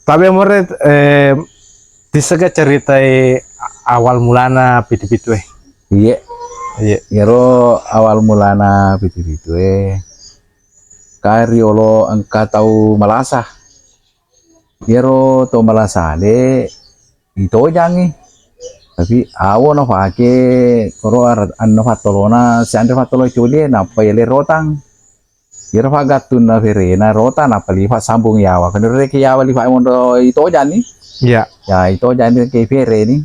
Tapi amore bisa gak ceritai awal mulana pitu-pitu Iya, Iya. yero awal mulana pitu-pitu kariolo angka tau malasa. Yero to malasa de ito jangi. Tapi awo no fake koro anno fatolona si andre fatolo chuli na payele rotang. Yero fagatun na verena rota na palifa sambung yawa. Kanure ke yawa lifa mondo ito jani. Iya. Ya ito jani ke vere ni.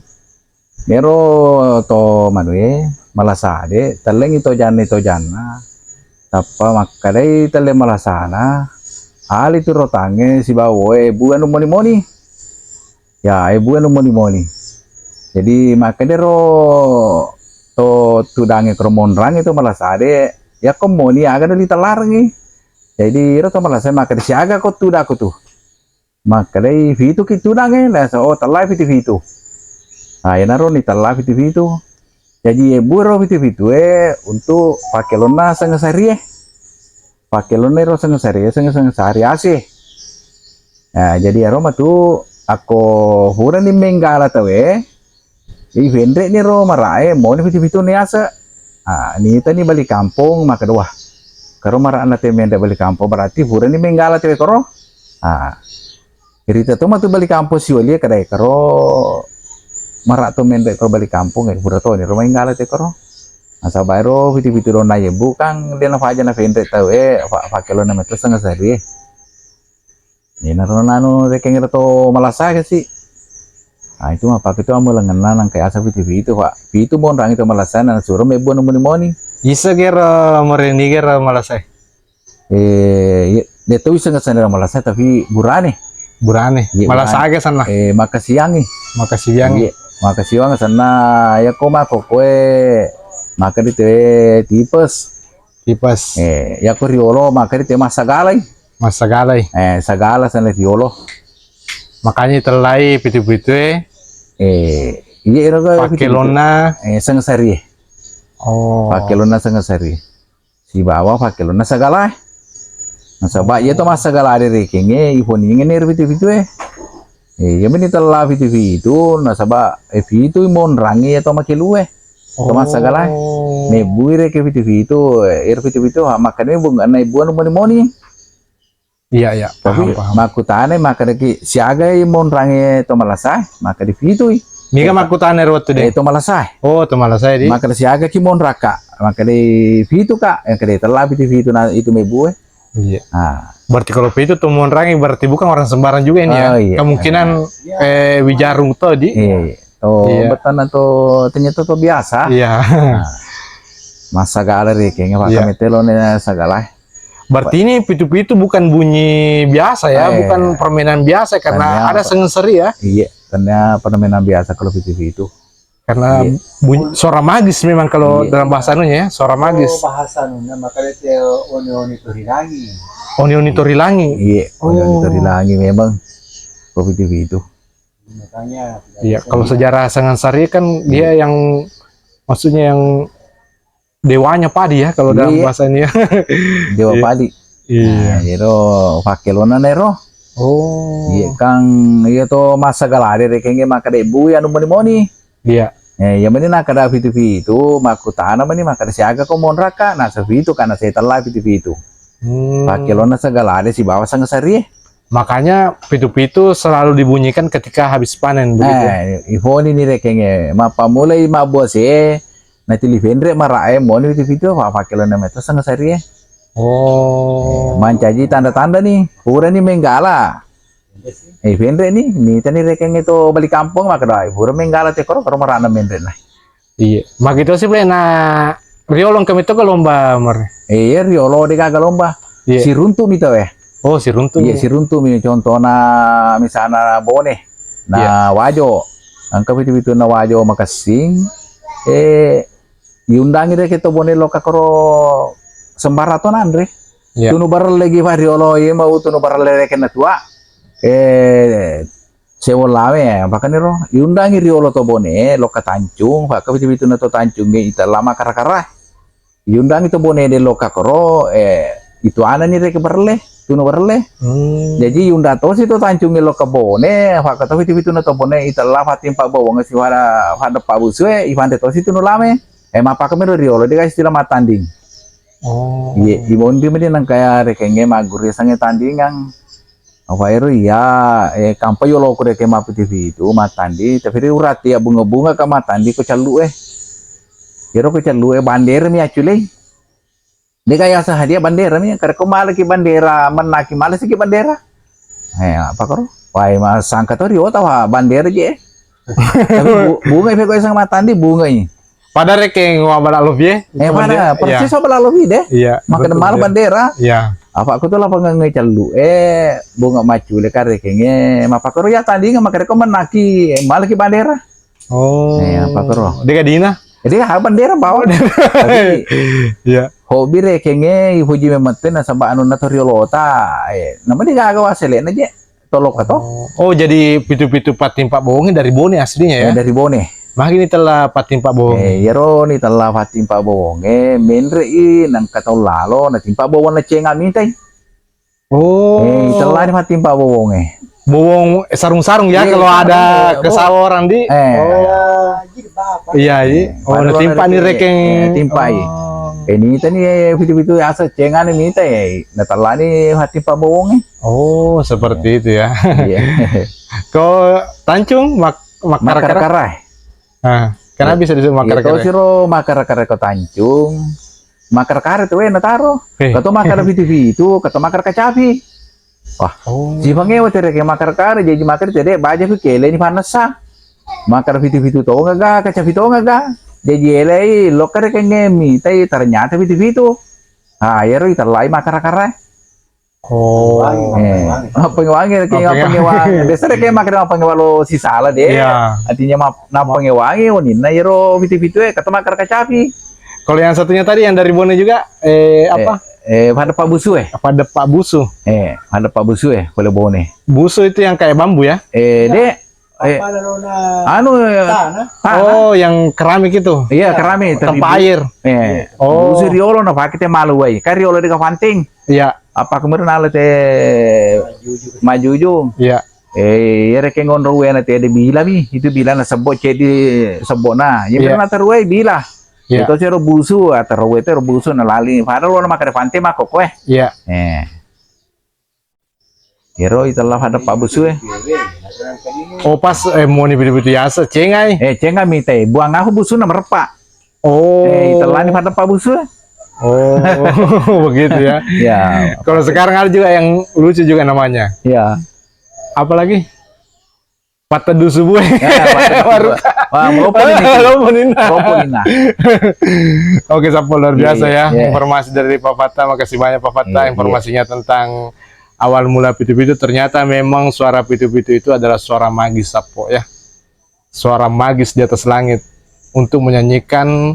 Yero to manue malasa de teleng ito jana. Tapa makadai tele malasana. Ali tu rotange si bawoe bukan moni-moni. Ya bukan moni-moni. Jadi makanya to tudange kromonrang itu malah sade ya komoni aga dari telar nih. Jadi ro to malah saya makan siaga kok tuda aku tuh. Makanya itu kita tudange lah so telar itu. Nah ya naro ni telar itu. Jadi buro itu untuk pakai lona sengasari pakai lona ro sengasari asih. Nah jadi aroma tuh aku huran ni menggala tawe. Vendre ni ro marae mo ni pitu ni asa. Ni tani balik kampung maka doa. Karo mara anak temenda balik kampung berarti hura ni menggala tewe karo. Cerita tu matu balik kampung si wali kadai karo mara tu menda karo balik kampung hura to ni ro menggala tewe karo. Asa bairo pitu ro na ye bukan dia na faja na vendre tau pakelo na metu sangat sari. Ni na ro nanu rekeng to malasa sih. Nah itu mah pak itu amal ngenang kayak asa itu pak itu mau orang itu malasan suruh mebu moni Isa kira merendi kira malasai. Dia tuh bisa ngesan malasai tapi burane Malasai ke sana. Makasiangi makasiang sana ya koma kokoe maka di tipes ya ko riolo maka di masagalai sagala sana riolo makanya terlai pitu-pitu iya ero pakelona sengasari pakelona sengasari si bawa pakelona sagala nasaba iya to masagala dari kenge iponi ngene pitu-pitu ya meni tela pitu-pitu nasaba itu mon rangi atau makilue to masagala ne buire ke pitu-pitu pitu-pitu makane bunga na ibuan moni iya tapi makutane maka deki siaga mon rangi to malasai maka di pitu Mika makutane rotu deh. Itu malasai. Oh, itu malasai di. Maka di siaga ki mon raka. Maka di pitu kak yang kede terlalu di pitu na itu mebu Iya. Berarti kalau pitu tuh mon rangi berarti bukan orang sembarang juga ini ya. Iya. Kemungkinan wijarung tuh di. Iya. Betan atau ternyata tuh biasa. Iya. Masa gala kayaknya pakai metelone sagala. Berarti ini pitu-pitu bukan bunyi biasa ya, bukan permainan biasa karena ada sengasari ya. Iya, karena permainan biasa kalau pitu-pitu. Karena bunyi suara magis memang kalau dalam bahasa ya, suara magis. Bahasa nuna makanya dia oni-oni torilangi. Oni-oni torilangi. Iya, oni-oni torilangi memang kalau pitu-pitu. Makanya. Iya, kalau sejarah Sangansari kan dia yang maksudnya yang dewanya padi ya kalau dalam bahasa ini ya. Dewa padi. Iya. Jadi pakelona nero. Iya kang iya to masa galade rekenge maka de bu ya moni. Iya. Ya meni nak ada pitu makutana meni maka de siaga ko mon raka na itu karena saya telah pitu. Pakelona segalade si bawa sangasari. Makanya pitu-pitu selalu dibunyikan ketika habis panen begitu. Ihoni ni rekenge mapa mulai mabos na tilivendre marae mon pitu pakelona meto sangasari. Mancaji tanda-tanda nih, pura nih menggala. Vendre nih tani rekeng itu balik kampung maka dah, pura menggala tekor kalau marana mendre lah. Iya, mak itu sih boleh riolong kami itu ke lomba mer. Iya riolo di kagak lomba. Si runtu mito Oh si runtu. Iya si runtu mi contohna misalnya bone, wajo, angka itu na wajo makasing, diundangi deh kita bone loka koro sembaraton andre. Tunu baral lagi variolo ye mau tunu baral lagi na tua sewolame bahkan ro iundangi riolo to bone loka tancung pak itu na to tancung ita lama kara-kara iundangi to bone de loka koro itu ana ni reke berle tuno warle. Jadi yunda to situ tancung lo kebone, fa kata fitu na to bone itala fatim pa bawang si wara fada pa busue ifante to situ no lame. Mapa kamero riolo dia istilah matanding. Oh. Iya, ibon dia mesti nang kaya rekenge maguri sange tandingan. Apa itu ya kampa yo lo kure ke mapu TV itu matandi tapi urat ya bunga-bunga ka matandi ko calu Kiro ko calu bandera mi actually. Dia kaya sahadia bandera mi kare ko malaki bandera menaki malas ki bandera. Apa karo? Wai mas sangka to rio tawa bandera je. Tapi bunga ko sang matandi bunga ini. Pada rekeng wabala lebih. Pada persis wabala lebih deh. Iya. Makan mal bandera. Iya. Apa aku tuh lah pengen calu bunga macu le kare kenge mapa karo ya tadi nggak makare ko menaki malaki bandera. Oh. Apa karo? Dia dina. Jadi hal bandera bawa deh. Tapi Iya. hobi rekenge ifuji memeten sama anu natoriolota. Nama dia gak wasele aja. Tolok atau? Oh, jadi pitu-pitu patim Pak Bowongnya dari Bone aslinya ya? Dari Bone. Mah ini telah patim Pak Bowong. Yero ni telah patim Pak Bowong. Menrei nang katau lalo na timpa Bowong na cenga mintai. Oh. Telah ni patim Pak Bowong. Bowong sarung-sarung ya kalau ada kesawaran di. Oh. Iya, iya. Oh, na timpa ni rekeng. Timpa ini tadi fitu-fitu asa cenga ni mintai. Na telah ni patim Pak Bowong. Oh, seperti itu ya. Iya. Kau tancung makar-karai. Nah, kenapa bisa disebut makar-karai? Itu siro makar-karai ko tancung. Makar-karai tuh nataro. Kato makar itu, kato makar kacapi. Wah, jipangnya waktu rek makar-karai jadi makar jadi baja pikele ini panasa. Makar fitu to ngaga, kacapi to ngaga. Jadi elai lokar ngemi, tapi ternyata fitu. Ah, ya ro terlai makar-karai. Oh, pengewangi kayak pengewangi. Biasanya kayak makan pengewangi si salah deh. Iya. Artinya pengewangi unin. Nah, yero fitu kata makar kacapi. Kalau yang satunya tadi yang dari Bone juga apa? Pada Pak Busu Pada Pak Busu. Pada Pak Busu boleh Bone. Busu itu yang kayak bambu ya? Dek. Anu oh, yang keramik itu. Iya, keramik tanpa air. Oh. Busu riolo na pakai malu wai. Kan riolo di kafanting. Iya. Apa kemudian ala maju. Iya. Reke ngonro we na te de bila mi. Itu bila na sebot di sebot na. Yang pernah terwe bila. Itu sih busu atau we te busu na lali. Padahal na makare fante makok we. Iya. Hero itulah ada Pak Busu Oh, pas mau nih begitu biasa cengai. Cengai mite. Buang aku busu na merepak. Oh. Itulah nih pada Pak Busu. Oh, begitu ya. Ya. Kalau sekarang ada juga yang lucu juga namanya. Ya. Apalagi? Pata dusu bue. Wah, Roponina. Oke, Sapo luar biasa ya. Informasi dari Pak Fatta. Makasih banyak Pak Fatta informasinya tentang awal mula pitu-pitu. Ternyata memang suara pitu-pitu itu adalah suara magis Sapo ya. Suara magis di atas langit untuk menyanyikan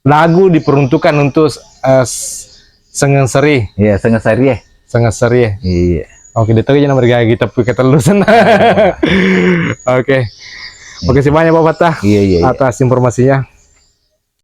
lagu diperuntukkan untuk Sengeng Seri. Iya, Sengeng Seri. Sengeng Seri. Iya. Oke, dito aja nomor gaya kita pakai telusan. Oke. Makasih banyak Pak Fatta atas informasinya.